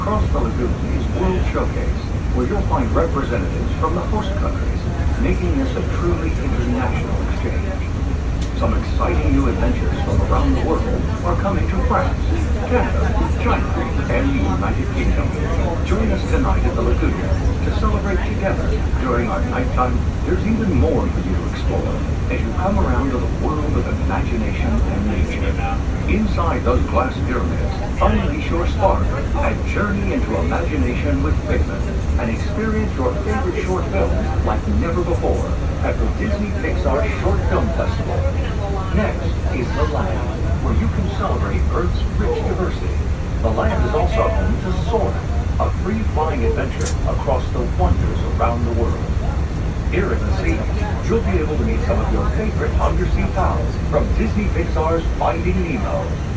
Across the lagoon is World Showcase, where you'll find representatives from the host countries, making this a truly international exchange. Some exciting new adventures from around the world are coming to France, Canada, China, and the United Kingdom. Join us tonight at the lagoon to celebrate together. During our nighttime, there's even more for you to explore as you come around to the world of imagination and nature. Inside those glass pyramids, unleash your spark and journey into imagination with Figment and experience your favorite short film like never before at the Disney Pixar Short Film Festival. Next is the Land, where you can celebrate Earth's rich diversity. The Land is also home to Soar, a free-flying adventure across the wonders around the world. Here in the sea, you'll be able to meet some of your favorite undersea pals from Disney Pixar's Finding Nemo.